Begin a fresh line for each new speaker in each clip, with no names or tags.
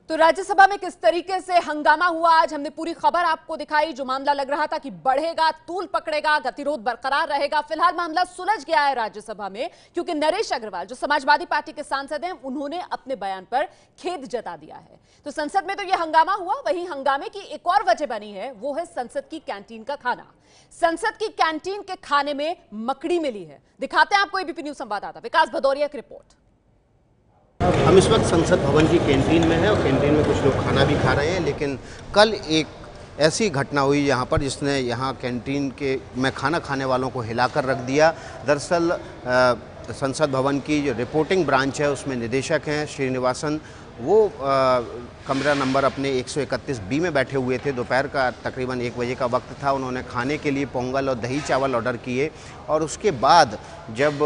तो राज्यसभा में किस तरीके से हंगामा हुआ, आज हमने पूरी खबर आपको दिखाई। जो मामला लग रहा था कि बढ़ेगा, तूल पकड़ेगा, गतिरोध बरकरार रहेगा, फिलहाल मामला सुलझ गया है राज्यसभा में, क्योंकि नरेश अग्रवाल जो समाजवादी पार्टी के सांसद हैं, उन्होंने अपने बयान पर खेद जता दिया है। तो संसद में तो यह हंगामा हुआ, वहीं हंगामे की एक और वजह बनी है, वो है संसद की कैंटीन का खाना। संसद की कैंटीन के खाने में मकड़ी मिली है। दिखाते हैं आपको एबीपी न्यूज संवाददाता विकास भदौरिया की रिपोर्ट।
हम इस वक्त संसद भवन की कैंटीन में हैं और कैंटीन में कुछ लोग खाना भी खा रहे हैं, लेकिन कल एक ऐसी घटना हुई यहाँ पर जिसने यहाँ कैंटीन के में खाना खाने वालों को हिलाकर रख दिया। दरअसल संसद भवन की जो रिपोर्टिंग ब्रांच है उसमें निदेशक हैं श्रीनिवासन, वो कमरा नंबर अपने 131 बी में बैठे हुए थे। दोपहर का तकरीबन 1 बजे का वक्त था। उन्होंने खाने के लिए पोंगल और दही चावल ऑर्डर किए और उसके बाद जब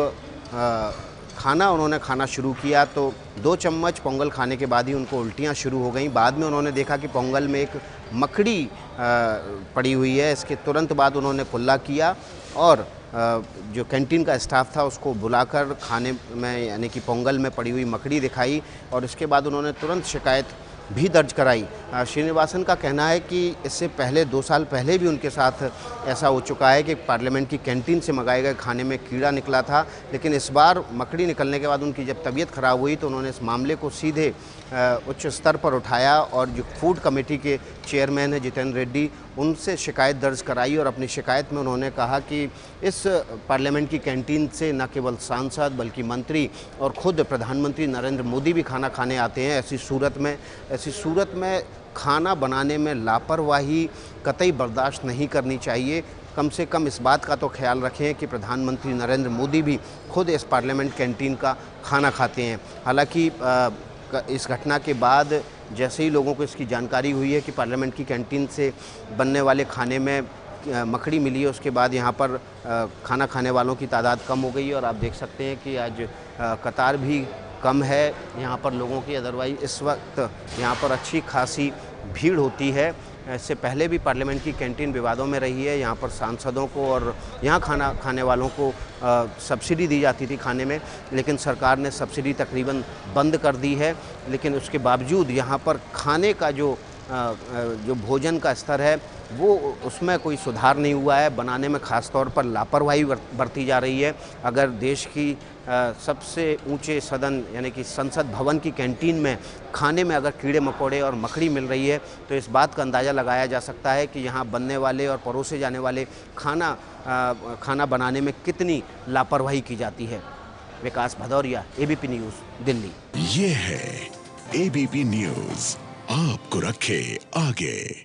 खाना उन्होंने खाना शुरू किया तो 2 चम्मच पोंगल खाने के बाद ही उनको उल्टियाँ शुरू हो गईं। बाद में उन्होंने देखा कि पोंगल में एक मकड़ी पड़ी हुई है। इसके तुरंत बाद उन्होंने कुल्ला किया और जो कैंटीन का स्टाफ था उसको बुलाकर खाने में यानी कि पोंगल में पड़ी हुई मकड़ी दिखाई और इसके बाद उन्होंने तुरंत शिकायत भी दर्ज कराई। श्रीनिवासन का कहना है कि इससे पहले 2 साल पहले भी उनके साथ ऐसा हो चुका है कि पार्लियामेंट की कैंटीन से मंगाए गए खाने में कीड़ा निकला था, लेकिन इस बार मकड़ी निकलने के बाद उनकी जब तबीयत ख़राब हुई तो उन्होंने इस मामले को सीधे उच्च स्तर पर उठाया और जो फूड कमेटी के चेयरमैन हैं जितेंद्र रेड्डी, उनसे शिकायत दर्ज कराई और अपनी शिकायत में उन्होंने कहा कि इस पार्लियामेंट की कैंटीन से न केवल सांसद बल्कि मंत्री और ख़ुद प्रधानमंत्री नरेंद्र मोदी भी खाना खाने आते हैं। ऐसी सूरत में खाना बनाने में लापरवाही कतई बर्दाश्त नहीं करनी चाहिए। कम से कम इस बात का तो ख्याल रखें कि प्रधानमंत्री नरेंद्र मोदी भी खुद इस पार्लियामेंट कैंटीन का खाना खाते हैं। हालांकि इस घटना के बाद जैसे ही लोगों को इसकी जानकारी हुई है कि पार्लियामेंट की कैंटीन से बनने वाले खाने में मकड़ी मिली है, उसके बाद यहाँ पर खाना खाने वालों की तादाद कम हो गई है और आप देख सकते हैं कि आज कतार भी कम है यहाँ पर लोगों की। अदरवाइज इस वक्त यहाँ पर अच्छी खासी भीड़ होती है। इससे पहले भी पार्लियामेंट की कैंटीन विवादों में रही है। यहाँ पर सांसदों को और यहाँ खाना खाने वालों को सब्सिडी दी जाती थी खाने में, लेकिन सरकार ने सब्सिडी तकरीबन बंद कर दी है। लेकिन उसके बावजूद यहाँ पर खाने का जो भोजन का स्तर है वो उसमें कोई सुधार नहीं हुआ है। बनाने में ख़ास तौर पर लापरवाही बरती जा रही है। अगर देश की सबसे ऊंचे सदन यानी कि संसद भवन की कैंटीन में खाने में अगर कीड़े मकोड़े और मकड़ी मिल रही है तो इस बात का अंदाज़ा लगाया जा सकता है कि यहाँ बनने वाले और परोसे जाने वाले खाना बनाने में कितनी लापरवाही की जाती है। विकास भदौरिया, एबीपी न्यूज़, दिल्ली।
ये है एबीपी न्यूज़, आपको रखे आगे।